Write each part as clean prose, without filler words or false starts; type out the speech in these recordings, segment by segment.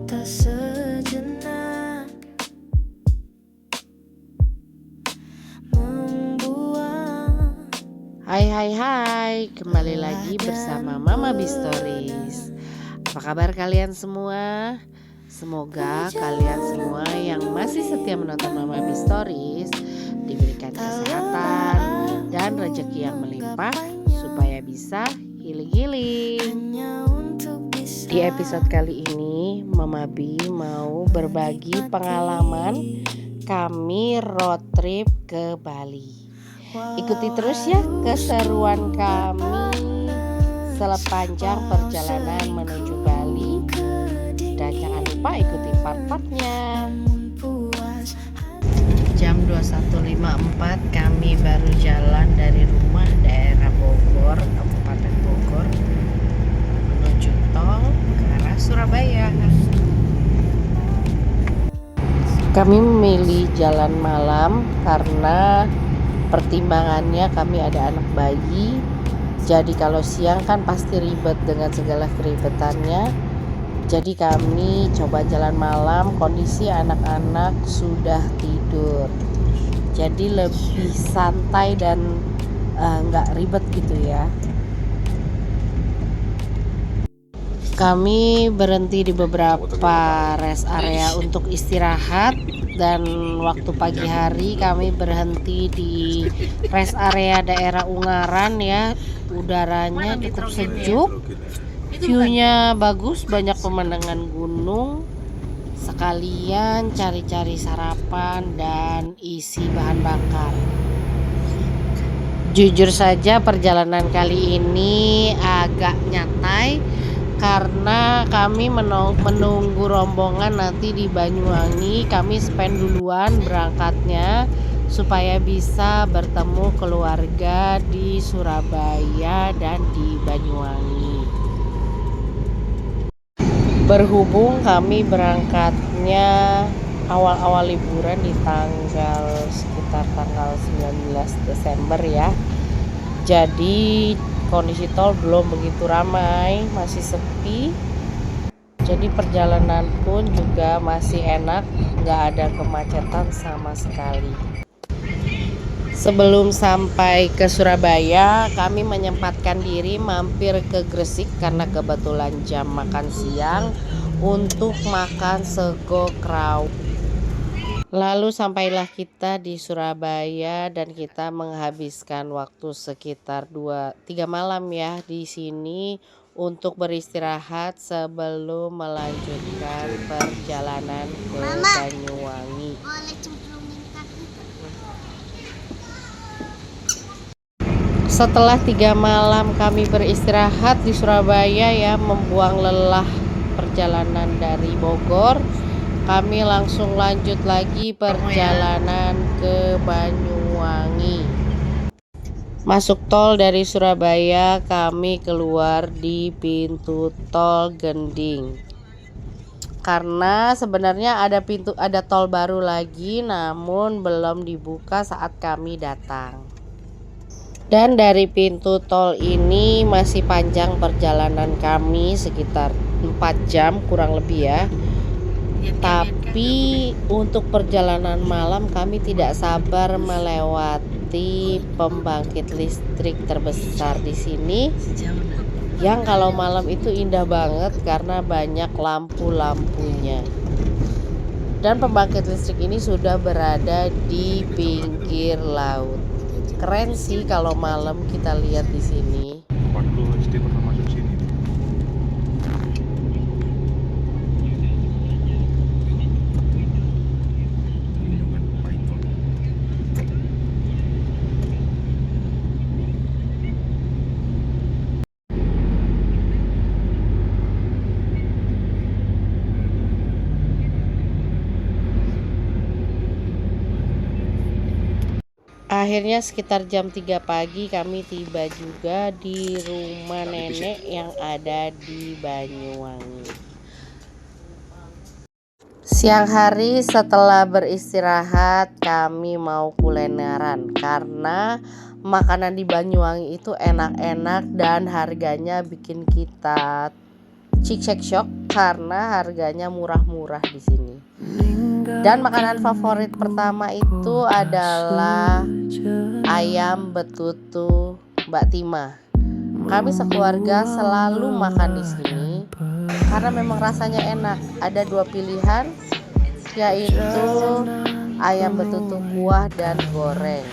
kata sejenak membuang. Hai, kembali lagi bersama Mama B Stories. Apa kabar kalian semua? Semoga kalian semua yang masih setia menonton Mama B Stories diberikan kesehatan dan rezeki yang melimpah supaya bisa healing. Di episode kali ini Mama B mau berbagi pengalaman kami road trip ke Bali. Ikuti terus ya keseruan kami sepanjang perjalanan menuju Bali. Dan jangan lupa ikuti part-partnya. Jam 21.54 kami baru jalan dari rumah daerah Bogor, Kabupaten Bogor, menuju tol ke arah Surabaya. Kami memilih jalan malam karena pertimbangannya kami ada anak bayi. Jadi kalau siang kan pasti ribet dengan segala keribetannya. Jadi kami coba jalan malam, kondisi anak-anak sudah tidur. Jadi lebih santai dan nggak ribet gitu ya. Kami berhenti di beberapa rest area untuk istirahat. Dan waktu pagi hari kami berhenti di rest area daerah Ungaran ya. Udaranya cukup sejuk, view-nya bagus, banyak pemandangan gunung. Sekalian cari-cari sarapan dan isi bahan bakar. Jujur saja perjalanan kali ini agak nyantai karena kami menunggu rombongan nanti di Banyuwangi. Kami spend duluan berangkatnya supaya bisa bertemu keluarga di Surabaya dan di Banyuwangi. Berhubung kami berangkatnya awal-awal liburan di sekitar tanggal 19 Desember ya. Jadi kondisi tol belum begitu ramai, masih sepi. Jadi perjalanan pun juga masih enak, nggak ada kemacetan sama sekali. Sebelum sampai ke Surabaya, kami menyempatkan diri mampir ke Gresik karena kebetulan jam makan siang untuk makan sego kraw. Lalu sampailah kita di Surabaya dan kita menghabiskan waktu sekitar 2-3 malam ya di sini untuk beristirahat sebelum melanjutkan perjalanan ke Banyuwangi. Setelah 3 malam kami beristirahat di Surabaya ya, membuang lelah perjalanan dari Bogor, kami langsung lanjut lagi perjalanan ke Banyuwangi. Masuk tol dari Surabaya, kami keluar di pintu tol Gending. Karena sebenarnya ada tol baru lagi, namun belum dibuka saat kami datang. Dan dari pintu tol ini masih panjang perjalanan kami, sekitar 4 jam kurang lebih ya. Tapi untuk perjalanan malam kami tidak sabar melewati pembangkit listrik terbesar di sini. Yang kalau malam itu indah banget karena banyak lampu-lampunya. Dan pembangkit listrik ini sudah berada di pinggir laut. Keren sih kalau malam kita lihat di sini. Waktu SD pernah masuk sini. Akhirnya sekitar jam 3 pagi kami tiba juga di rumah nenek yang ada di Banyuwangi. Siang hari setelah beristirahat kami mau kulineran karena makanan di Banyuwangi itu enak-enak dan harganya bikin kita Chick Shock karena harganya murah-murah di sini. Dan makanan favorit pertama itu adalah ayam betutu Mbak Tima. Kami sekeluarga selalu makan di sini karena memang rasanya enak. Ada dua pilihan, yaitu ayam betutu kuah dan goreng.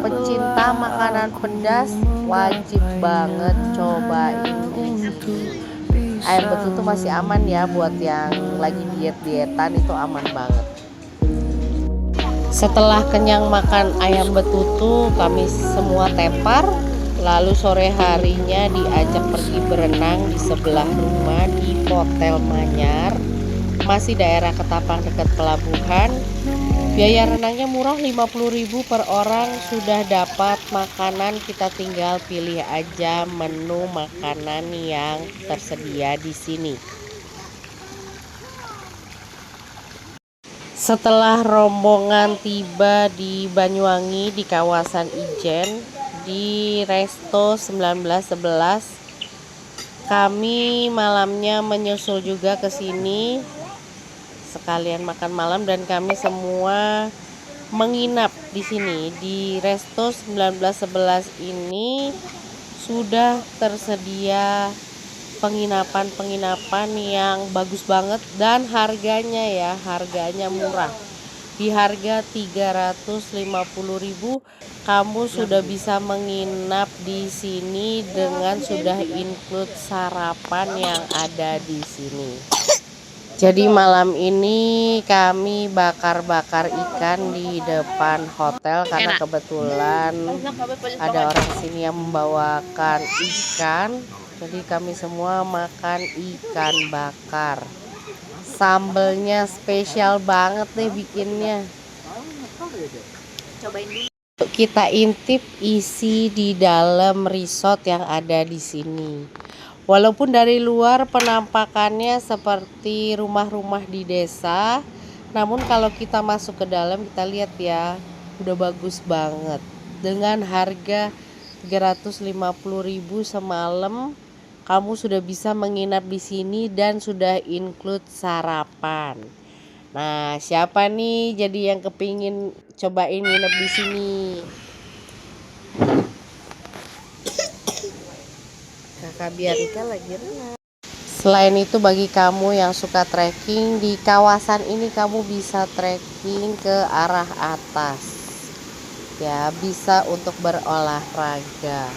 Pecinta makanan pedas wajib banget cobain di sini. Ayam betutu masih aman ya, buat yang lagi diet-dietan itu aman banget. Setelah kenyang makan ayam betutu, kami semua tepar. Lalu sore harinya diajak pergi berenang di sebelah rumah di Hotel Manyar, masih daerah Ketapang dekat pelabuhan. Biaya renangnya murah, 50.000 per orang, sudah dapat makanan. Kita tinggal pilih aja menu makanan yang tersedia di sini. Setelah rombongan tiba di Banyuwangi di kawasan Ijen di Resto 1911, kami malamnya menyusul juga ke sini sekalian makan malam, dan kami semua menginap di sini di Resto 1911 ini. Sudah tersedia penginapan yang bagus banget, dan harganya murah. Di harga 350.000 kamu sudah bisa menginap di sini dengan sudah include sarapan yang ada di sini. Jadi malam ini kami bakar-bakar ikan di depan hotel karena kebetulan ada orang sini yang membawakan ikan. Jadi kami semua makan ikan bakar. Sambelnya spesial banget deh bikinnya. Cobain dulu. Kita intip isi di dalam resort yang ada di sini. Walaupun dari luar penampakannya seperti rumah-rumah di desa, namun kalau kita masuk ke dalam, kita lihat ya, udah bagus banget. Dengan harga 350.000 semalam, kamu sudah bisa menginap di sini dan sudah include sarapan. Nah, siapa nih jadi yang kepingin cobain nginep di sini? Kakak Bianca lagi renang. Selain itu, bagi kamu yang suka trekking, di kawasan ini kamu bisa trekking ke arah atas. Ya, bisa untuk berolahraga.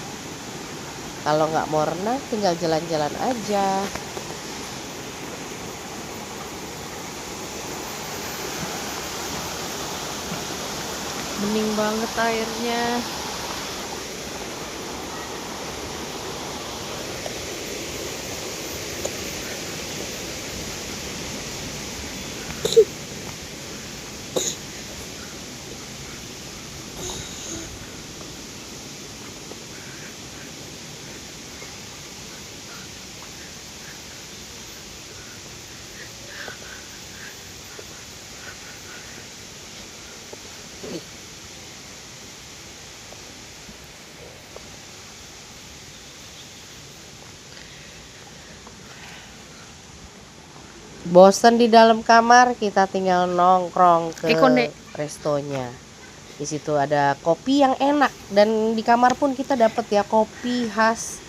Kalau nggak mau renang, tinggal jalan-jalan aja. Bening banget airnya. Bosan di dalam kamar, kita tinggal nongkrong ke restonya. Di situ ada kopi yang enak, dan di kamar pun kita dapat ya kopi khas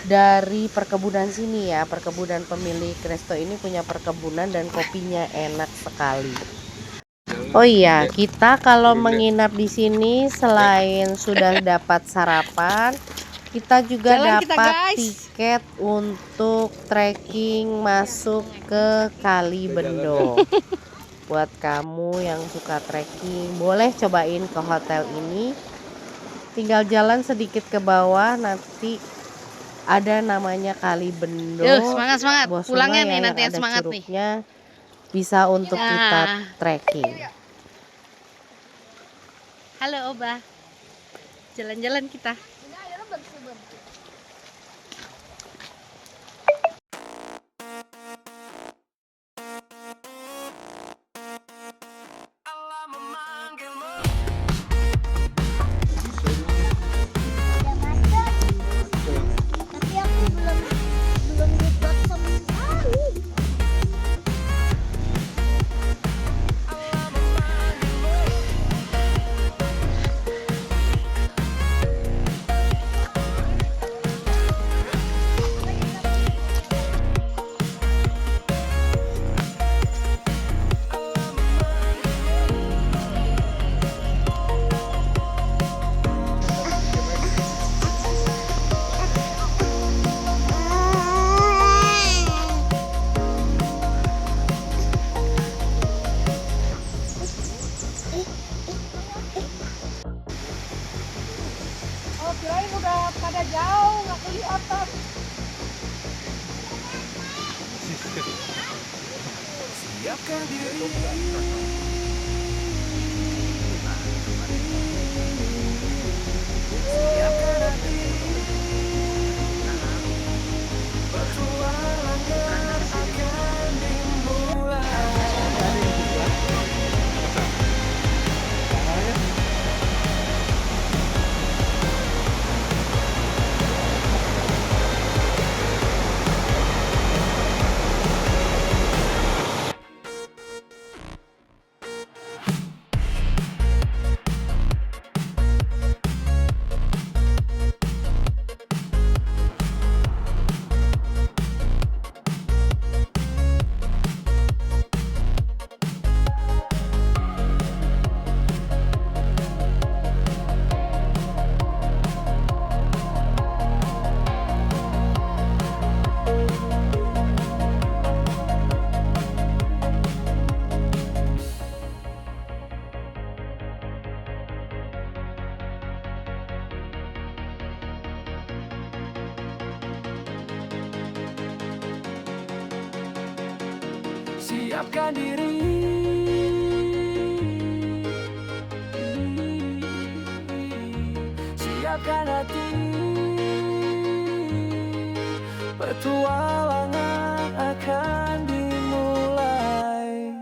dari perkebunan sini ya. Perkebunan pemilik resto ini punya perkebunan dan kopinya enak sekali. Oh iya, kita kalau menginap di sini selain sudah dapat sarapan, kita juga dapat tiket untuk trekking masuk ke Kali Bendo. Buat kamu yang suka trekking, boleh cobain ke hotel ini. Tinggal jalan sedikit ke bawah, nanti ada namanya Kali Bendo. Semangat. Pulangnya nih, nanti yang semangat nih. Bisa untuk kita trekking. Halo Oba, jalan-jalan kita. Siapkan diri, siapkan hati, petualangan akan dimulai.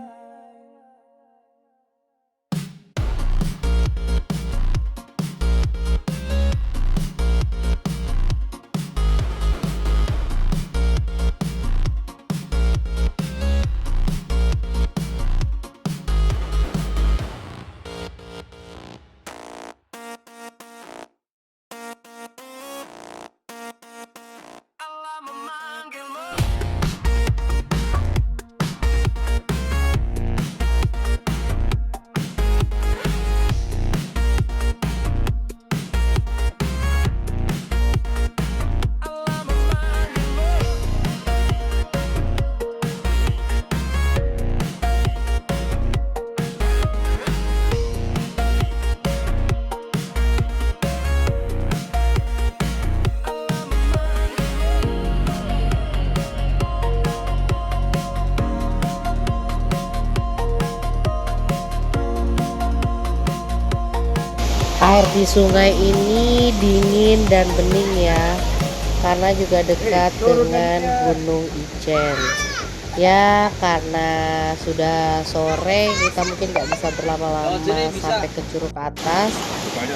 Air di sungai ini dingin dan bening ya, karena juga dekat dengan Gunung Ijen. Ya karena sudah sore kita mungkin nggak bisa berlama-lama sampai ke curug atas,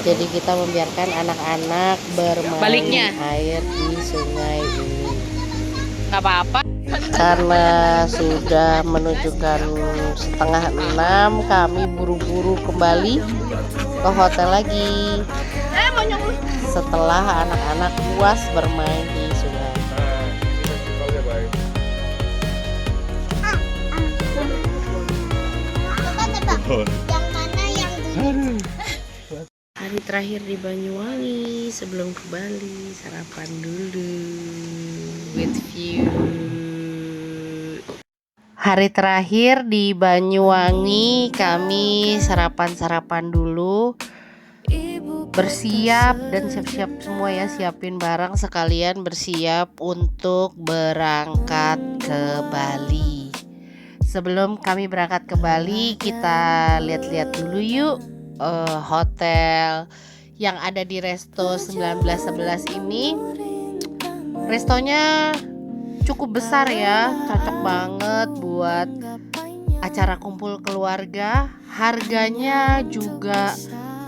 jadi kita membiarkan anak-anak bermain Baliknya. air di sungai ini. Nggak apa-apa. Karena sudah menunjukkan 5:30, kami buru-buru kembali ke hotel lagi setelah anak-anak puas bermain di sungai. Hari terakhir di Banyuwangi sebelum ke Bali, sarapan dulu with view. Hari terakhir di Banyuwangi kami sarapan-sarapan dulu, bersiap dan siap-siap semua ya, siapin barang sekalian bersiap untuk berangkat ke Bali. Sebelum kami berangkat ke Bali, kita lihat-lihat dulu yuk hotel yang ada di Resto 1911 ini. Restonya cukup besar ya, cocok banget buat acara kumpul keluarga. Harganya juga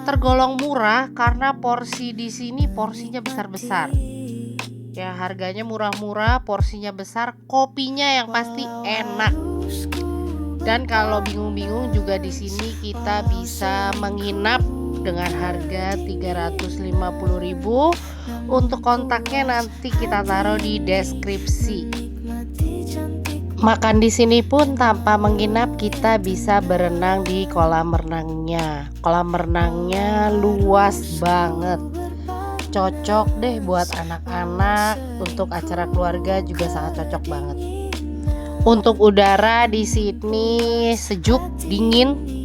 tergolong murah karena porsi di sini porsinya besar-besar. Ya harganya murah-murah, porsinya besar, kopinya yang pasti enak. Dan kalau bingung-bingung juga di sini kita bisa menginap dengan harga 350.000. Untuk kontaknya nanti kita taruh di deskripsi. Makan di sini pun tanpa menginap kita bisa berenang di kolam renangnya. Kolam renangnya luas banget. Cocok deh buat anak-anak, untuk acara keluarga juga sangat cocok banget. Untuk udara di sini sejuk, dingin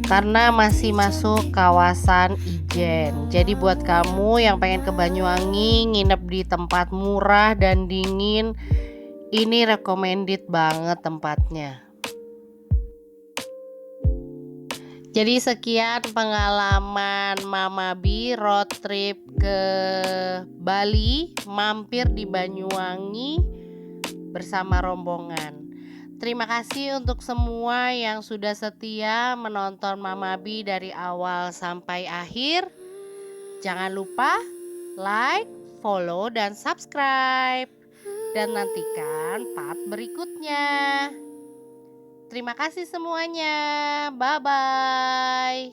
karena masih masuk kawasan Ijen. Jadi buat kamu yang pengen ke Banyuwangi, nginep di tempat murah dan dingin, ini recommended banget tempatnya. Jadi sekian pengalaman Mama Bi road trip ke Bali, mampir di Banyuwangi bersama rombongan. Terima kasih untuk semua yang sudah setia menonton Mama Bi dari awal sampai akhir. Jangan lupa like, follow, dan subscribe. Dan nantikan part berikutnya. Terima kasih semuanya. Bye-bye.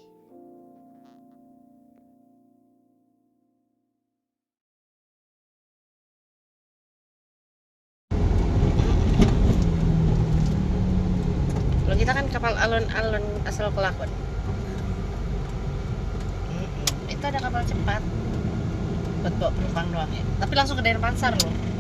Kalau kita kan kapal alun-alun asal kelakon. Itu ada kapal cepat buat bawa penumpang doang ya. Tapi langsung ke Denpasar loh.